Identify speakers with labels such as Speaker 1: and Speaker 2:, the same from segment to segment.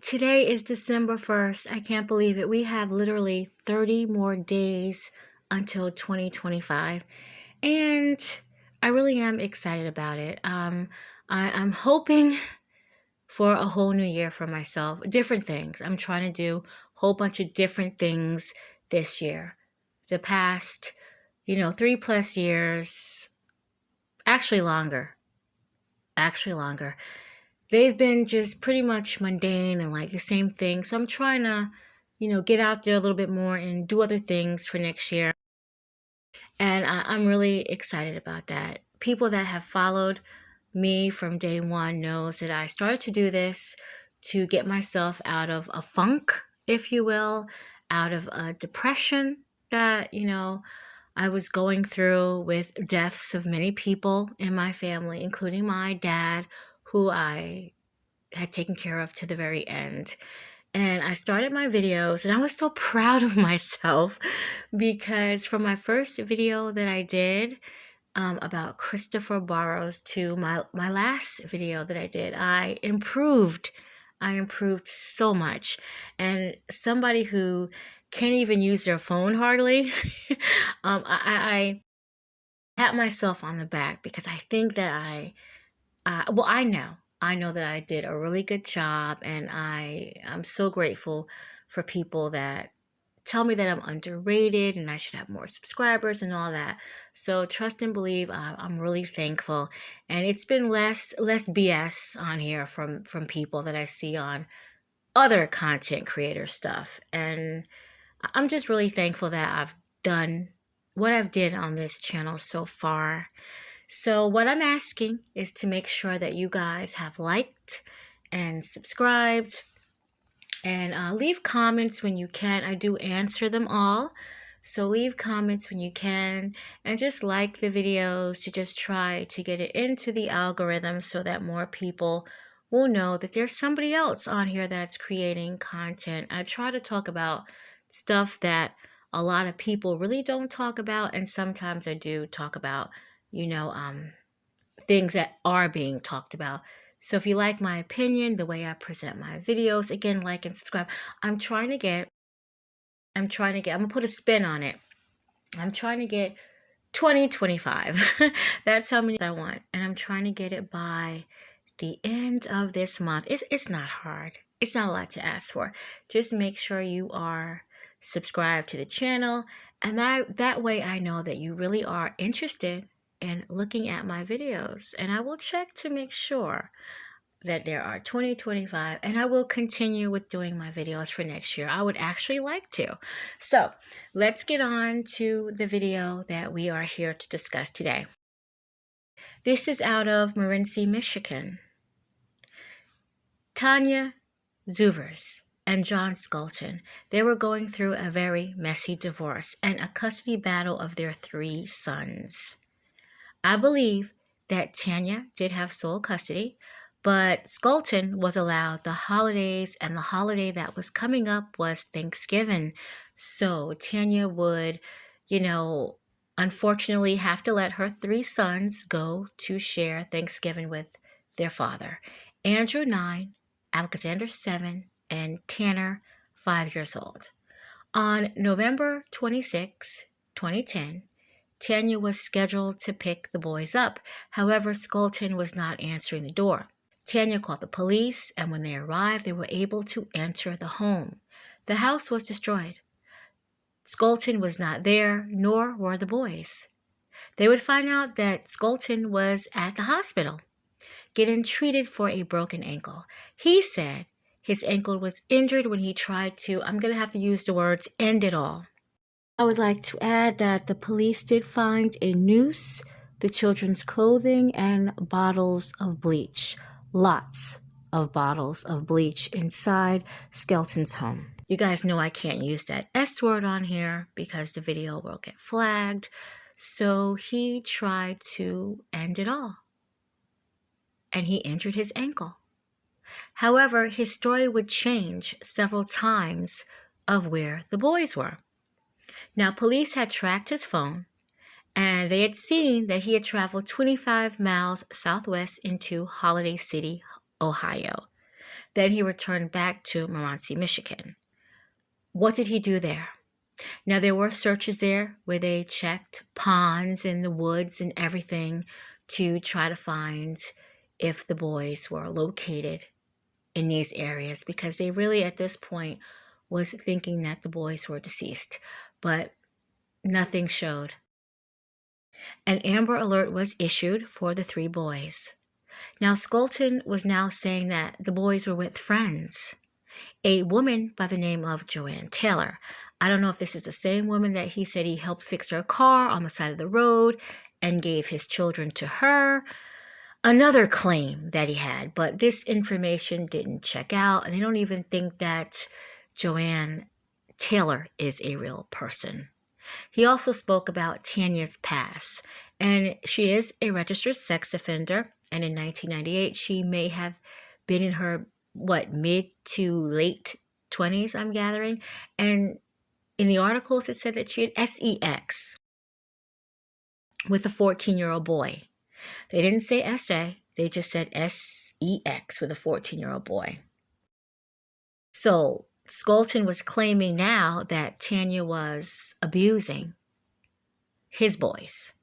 Speaker 1: Today is December 1st. I can't believe it. We have literally 30 more days until 2025. And I really am excited about it. I'm hoping for a whole new year for myself. Different things. I'm trying to do a whole bunch of different things this year. The past, 3+ years, actually longer. Actually longer. They've been just pretty much mundane and like the same thing. So I'm trying to, get out there a little bit more and do other things for next year. And I'm really excited about that. People that have followed me from day one knows that I started to do this to get myself out of a funk, if you will, out of a depression that, I was going through with deaths of many people in my family, including my dad, who I had taken care of to the very end. And I started my videos and I was so proud of myself because from my first video that I did about Christopher Barrows to my last video that I did, I improved. I improved so much. And somebody who can't even use their phone hardly, I pat myself on the back because I think that I know. I know that I did a really good job, and I'm so grateful for people that tell me that I'm underrated and I should have more subscribers and all that. So trust and believe. I'm really thankful, and it's been less BS on here from people that I see on other content creator stuff, and I'm just really thankful that I've done what I've did on this channel so far. So what I'm asking is to make sure that you guys have liked and subscribed and leave comments when you can. I do answer them all. So leave comments when you can and just like the videos to just try to get it into the algorithm so that more people will know that there's somebody else on here that's creating content. I try to talk about stuff that a lot of people really don't talk about, and sometimes I do talk about, you know, um, things that are being talked about. So if you like my opinion, the way I present my videos, again, like and subscribe. I'm gonna put a spin on it. I'm trying to get 2025. That's how many I want. And I'm trying to get it by the end of this month. It's not hard. It's not a lot to ask for. Just make sure you are subscribed to the channel, and that way I know that you really are interested in looking at my videos. And I will check to make sure that there are 2025, and I will continue with doing my videos for next year. I would actually like to. So let's get on to the video that we are here to discuss today. This is out of Morenci, Michigan. Tanya Zuvers and John Skelton, they were going through a very messy divorce and a custody battle of their 3 sons. I believe that Tanya did have sole custody, but Skelton was allowed the holidays, and the holiday that was coming up was Thanksgiving. So Tanya would, unfortunately have to let her 3 sons go to share Thanksgiving with their father. Andrew, 9, Alexander, 7, and Tanner, 5 years old. On November 26, 2010, Tanya was scheduled to pick the boys up. However, Skelton was not answering the door. Tanya called the police, and when they arrived, they were able to enter the home. The house was destroyed. Skelton was not there, nor were the boys. They would find out that Skelton was at the hospital, getting treated for a broken ankle. He said his ankle was injured when he tried to, I'm going to have to use the words, end it all. I would like to add that the police did find a noose, the children's clothing, and bottles of bleach. Lots of bottles of bleach inside Skelton's home. You guys know I can't use that S word on here because the video will get flagged. So he tried to end it all, and he injured his ankle. However, his story would change several times of where the boys were. Now, police had tracked his phone, and they had seen that he had traveled 25 miles southwest into Holiday City, Ohio. Then he returned back to Montmorency, Michigan. What did he do there? Now, there were searches there where they checked ponds and the woods and everything to try to find if the boys were located in these areas, because they really at this point was thinking that the boys were deceased, but nothing showed. An Amber Alert was issued for the 3 boys. Now, Skelton was now saying that the boys were with friends. A woman by the name of Joanne Taylor. I don't know if this is the same woman that he said he helped fix her car on the side of the road and gave his children to her. Another claim that he had, but this information didn't check out, and I don't even think that Joanne Taylor is a real person. He also spoke about Tanya's past, and she is a registered sex offender, and in 1998 she may have been in her mid to late 20s, I'm gathering, and in the articles it said that she had sex with a 14-year-old boy. They didn't say SA, they just said sex with a 14-year-old boy. So Skelton was claiming now that Tanya was abusing his boys,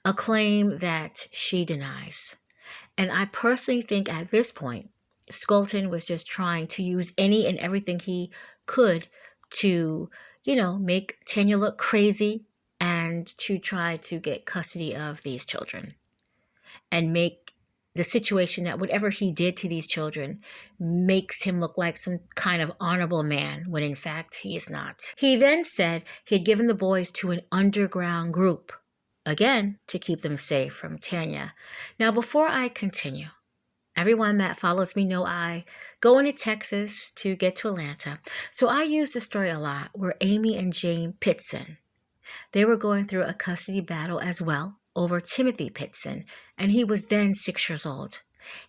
Speaker 1: a claim that she denies. And I personally think at this point, Skelton was just trying to use any and everything he could to, make Tanya look crazy and to try to get custody of these children and make the situation that whatever he did to these children makes him look like some kind of honorable man, when in fact he is not. He then said he had given the boys to an underground group, again, to keep them safe from Tanya. Now, before I continue, everyone that follows me know I go into Texas to get to Atlanta. So I use this story a lot where Amy and Jane Pitzen, they were going through a custody battle as well over Timmothy Pitzen, and he was then 6 years old.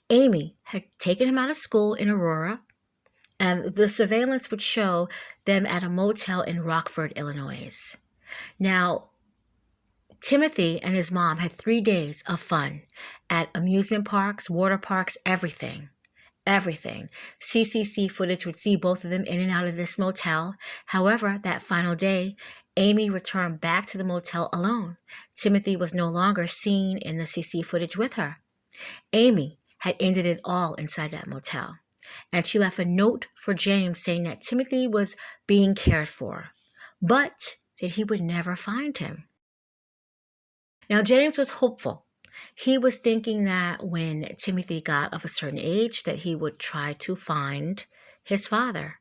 Speaker 1: Amy had taken him out of school in Aurora, and the surveillance would show them at a motel in Rockford, Illinois. Now, Timothy and his mom had 3 days of fun at amusement parks, water parks, everything. CCC footage would see both of them in and out of this motel. However, that final day, Amy returned back to the motel alone. Timothy was no longer seen in the CC footage with her. Amy had ended it all inside that motel, and she left a note for James saying that Timothy was being cared for, but that he would never find him. Now, James was hopeful. He was thinking that when Timothy got of a certain age that he would try to find his father.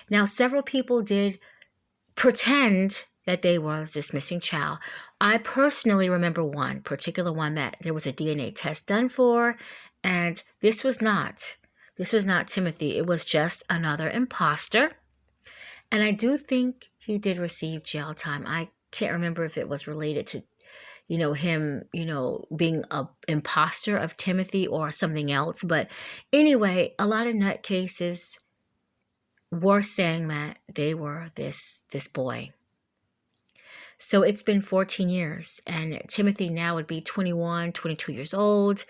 Speaker 1: Now, several people did pretend that they was this missing child. I personally remember one particular one that there was a DNA test done for, and this was not Timothy. It was just another imposter. And I do think he did receive jail time. I can't remember if it was related to him, being an imposter of Timothy or something else. But anyway, a lot of nutcases were saying that they were this boy. So it's been 14 years, and Timothy now would be 21, 22 years old,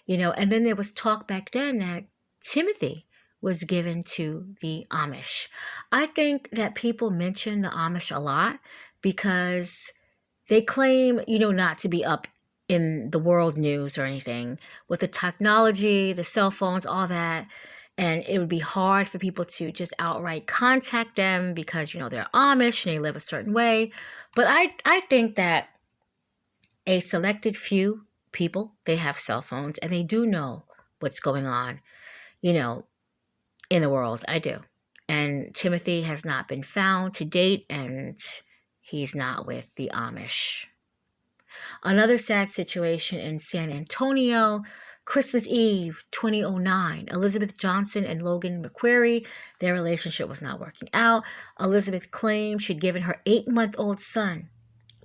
Speaker 1: and then there was talk back then that Timothy was given to the Amish. I think that people mention the Amish a lot because they claim, not to be up in the world news or anything with the technology, the cell phones, all that. And it would be hard for people to just outright contact them because, they're Amish and they live a certain way. But I think that a selected few people, they have cell phones and they do know what's going on, in the world. I do. And Timothy has not been found to date, and he's not with the Amish. Another sad situation in San Antonio, Christmas Eve 2009. Elizabeth Johnson and Logan McQuarrie, their relationship was not working out. Elizabeth claimed she'd given her 8-month-old son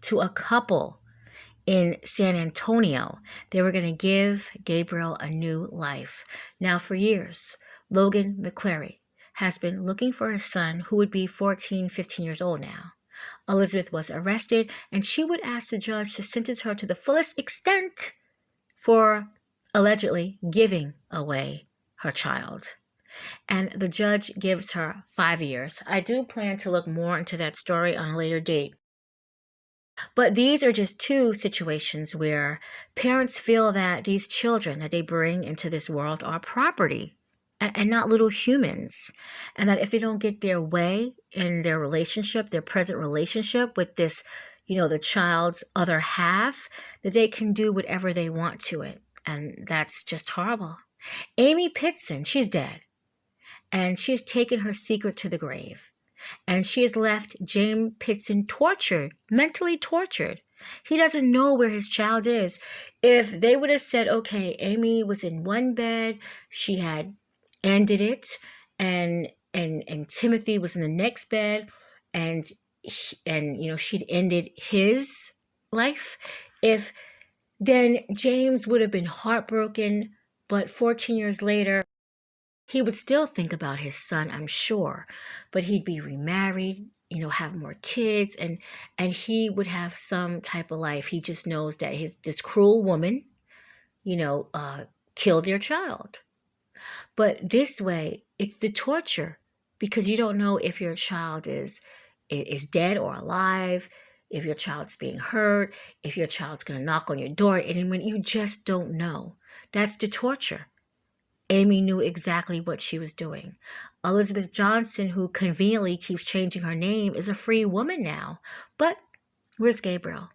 Speaker 1: to a couple in San Antonio. They were going to give Gabriel a new life. Now, for years, Logan McQuarrie has been looking for his son, who would be 14, 15 years old now. Elizabeth was arrested, and she would ask the judge to sentence her to the fullest extent for allegedly giving away her child. and the judge gives her 5 years. I do plan to look more into that story on a later date. But these are just two situations where parents feel that these children that they bring into this world are property and not little humans. And that if they don't get their way in their relationship, their present relationship with this, the child's other half, that they can do whatever they want to it. And that's just horrible. Amy Pitzen, she's dead. And she's taken her secret to the grave. And she has left James Pitzen tortured, mentally tortured. He doesn't know where his child is. If they would have said, okay, Amy was in one bed, she had ended it, and Timothy was in the next bed, and she'd ended his life. Then James would have been heartbroken, but 14 years later, he would still think about his son, I'm sure, but he'd be remarried, have more kids, and he would have some type of life. He just knows that this cruel woman, killed their child. But this way, it's the torture, because you don't know if your child is dead or alive, if your child's being hurt, if your child's going to knock on your door at any minute. You just don't know. That's the torture. Amy knew exactly what she was doing. Elizabeth Johnson, who conveniently keeps changing her name, is a free woman now. But where's Gabriel?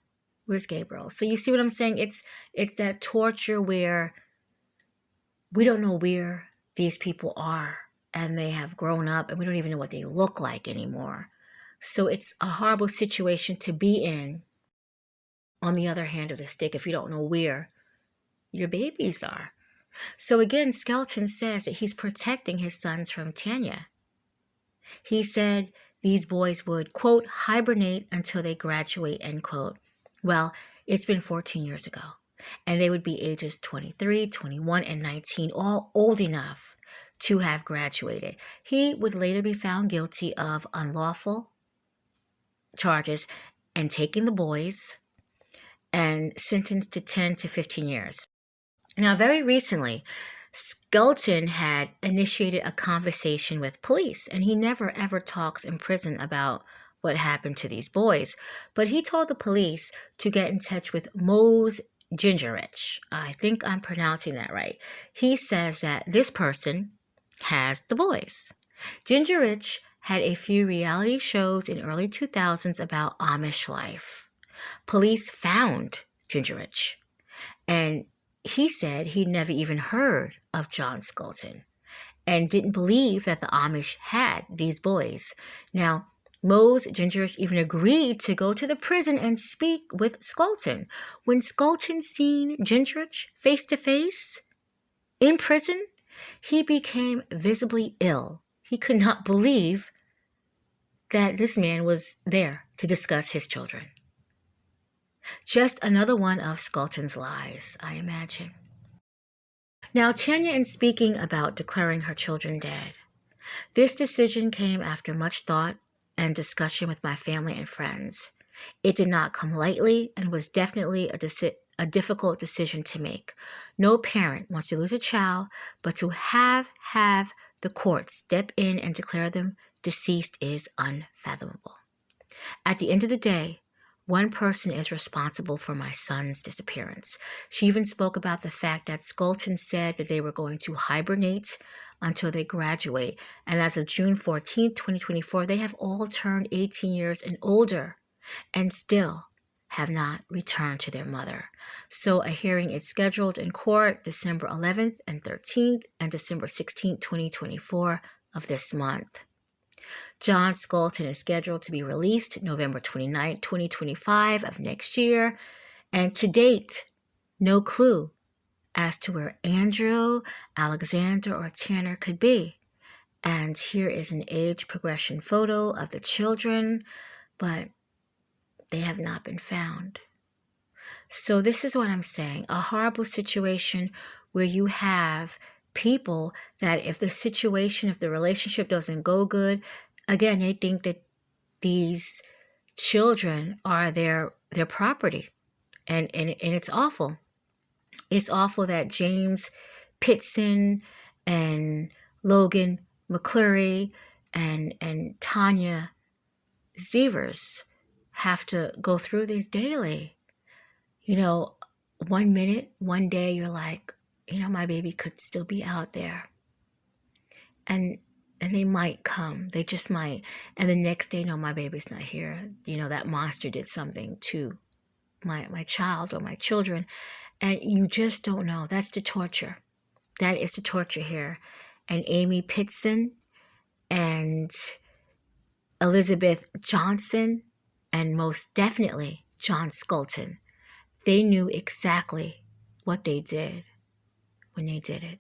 Speaker 1: Where's Gabriel? So you see what I'm saying? It's that torture where we don't know where these people are, and they have grown up, and we don't even know what they look like anymore. So it's a horrible situation to be in, on the other hand of the stick, if you don't know where your babies are. So again, Skelton says that he's protecting his sons from Tanya. He said these boys would, quote, hibernate until they graduate, end quote. Well, it's been 14 years ago, and they would be ages 23, 21, and 19, all old enough to have graduated. He would later be found guilty of unlawful charges and taking the boys, and sentenced to 10 to 15 years. Now, very recently, Skelton had initiated a conversation with police, and he never ever talks in prison about what happened to these boys. But he told the police to get in touch with Mose Gingerich. I think I'm pronouncing that right. He says that this person has the boys. Gingerich had a few reality shows in early 2000s about Amish life. Police found Gingerich, and he said he'd never even heard of John Skelton and didn't believe that the Amish had these boys. Now, Mose Gingerich even agreed to go to the prison and speak with Skelton. When Skelton seen Gingerich face to face in prison, he became visibly ill. He could not believe that this man was there to discuss his children. Just another one of Skelton's lies, I imagine. Now, Tanya, in speaking about declaring her children dead, this decision came after much thought and discussion with my family and friends. It did not come lightly and was definitely a difficult decision to make. No parent wants to lose a child, but to have the court step in and declare them deceased is unfathomable. At the end of the day, one person is responsible for my son's disappearance. She even spoke about the fact that Skelton said that they were going to hibernate until they graduate. And as of June 14th, 2024, they have all turned 18 years and older and still have not returned to their mother. So a hearing is scheduled in court December 11th and 13th and December 16th, 2024 of this month. John Skelton is scheduled to be released November 29, 2025 of next year. And to date, no clue as to where Andrew, Alexander, or Tanner could be. And here is an age progression photo of the children, but they have not been found. So this is what I'm saying, a horrible situation where you have people that if the relationship doesn't go good, again, they think that these children are their property. And it's awful. It's awful that James Pitzen and Logan McClure and Tanya Zevers have to go through this daily. You know, one minute, one day, you're like, my baby could still be out there. And they might come. They just might. And the next day, no, my baby's not here. That monster did something to my child or my children. And you just don't know. That's the torture. That is the torture here. And Amy Pitzen and Elizabeth Johnson, and most definitely John Skelton, they knew exactly what they did when they did it.